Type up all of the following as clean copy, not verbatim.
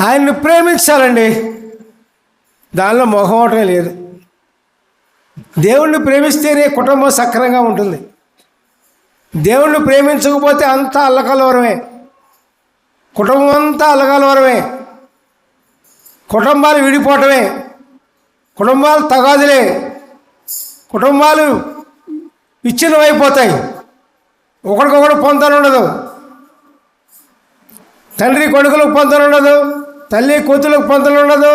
ఆయన్ని ప్రేమించాలండి, దానిలో మొహమాటమే లేదు. దేవుణ్ణి ప్రేమిస్తేనే కుటుంబం సక్రంగా ఉంటుంది. దేవుణ్ణి ప్రేమించకపోతే అంతా అల్లకలవరమే, కుటుంబం అంతా అల్లకలవరమే, కుటుంబాలు విడిపోవటమే, కుటుంబాలు తగాదులే, కుటుంబాలు విచ్ఛిన్నమైపోతాయి. ఒకరికొకరు పొంతన ఉండదు, తండ్రి కొడుకులకు పొంతన ఉండదు, తల్లి కూతులకు పొంతన ఉండదు,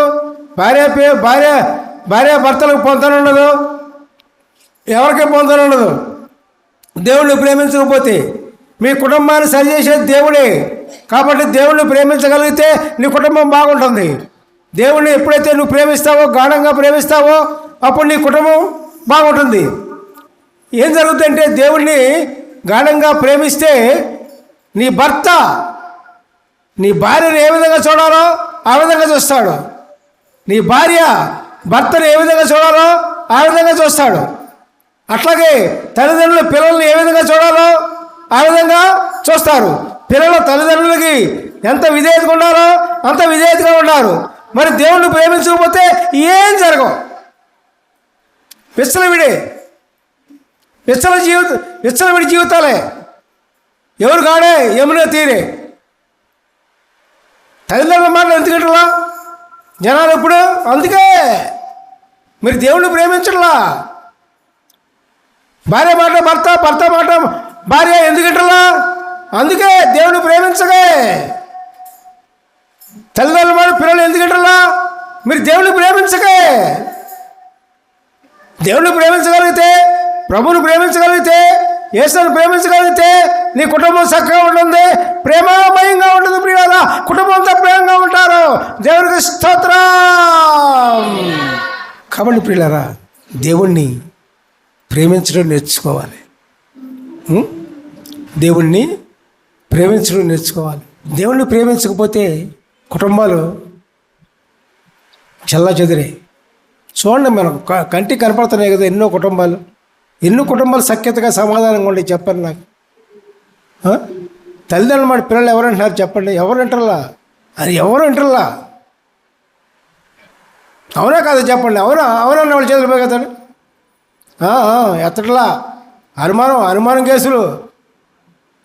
భార్య భర్తలకు పొంతన ఉండదు, ఎవరికి పొంతన ఉండదు. దేవుణ్ణి ప్రేమించకపోతే మీ కుటుంబాన్ని సరిచేసేది దేవుడే. కాబట్టి దేవుణ్ణి ప్రేమించగలిగితే నీ కుటుంబం బాగుంటుంది. దేవుణ్ణి ఎప్పుడైతే నువ్వు ప్రేమిస్తావో, గాఢంగా ప్రేమిస్తావో, అప్పుడు నీ కుటుంబం బాగుంటుంది. ఏం జరుగుతుందంటే దేవుణ్ణి గాఢంగా ప్రేమిస్తే నీ భర్త నీ భార్యను ఏ విధంగా చూడాలో ఆ విధంగా చూస్తాడు, నీ భార్య భర్తను ఏ విధంగా చూడాలో ఆ విధంగా చూస్తాడు. అట్లాగే తల్లిదండ్రులు పిల్లల్ని ఏ విధంగా చూడాలో ఆ విధంగా చూస్తారు. పిల్లలు తల్లిదండ్రులకి ఎంత విధేయతగా ఉండాలో అంత విధేయతగా ఉన్నారు. మరి దేవుణ్ణి ప్రేమించకపోతే ఏం జరగవు. విచ్చలవిడి జీవితాలే, ఎవరు కాడే యమున తీరే. తల్లిదండ్రుల మాటలు ఎందుకంటలా జనాలు ఎప్పుడు? అందుకే మీరు దేవుణ్ణి ప్రేమించట్లా. భార్య మాట భర్త, భర్త మాట భార్య ఎందుకంటలా? అందుకే దేవుణ్ణి ప్రేమించగే. తల్లిదండ్రుల మాట పిల్లలు ఎందుకంటలా? మీరు దేవుణ్ణి ప్రేమించగే. దేవుణ్ణి ప్రేమించగలిగితే, ప్రభువుని ప్రేమించగలిగితే, యేసుని ప్రేమించగలిగితే నీ కుటుంబం చక్కగా ఉంటుంది, ప్రేమమయంగా ఉంటుంది. ప్రియులారా, కుటుంబంతో ప్రేమగా ఉంటారు. దేవునికి స్తోత్రం. కాబట్టి ప్రియులారా, దేవుణ్ణి ప్రేమించడం నేర్చుకోవాలి. దేవుణ్ణి ప్రేమించడం నేర్చుకోవాలి. దేవుణ్ణి ప్రేమించకపోతే కుటుంబాలు చెల్లాచెదిరే. చూడండి, మనకు కంటికి కనపడుతున్నాయి కదా ఎన్నో కుటుంబాలు సఖ్యతగా సమాధానంగా ఉండే. చెప్పండి నాకు, తల్లిదండ్రులు మాట పిల్లలు ఎవరంటున్నారు చెప్పండి? ఎవరు వింటారా? అది ఎవరు వింటారా? అవునా కాదా చెప్పండి? అవునన్న వాళ్ళ చేతులు పోయి కదండి. ఎత్తట్లా అనుమానం కేసులు,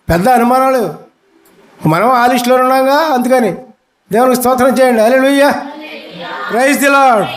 పెద్ద అనుమానాలు. మనం ఆ లిస్టులో ఉన్నాగా. అందుకని దేవునికి స్తోత్రం చేయండి. హల్లెలూయా, ప్రైజ్ ది లార్డ్.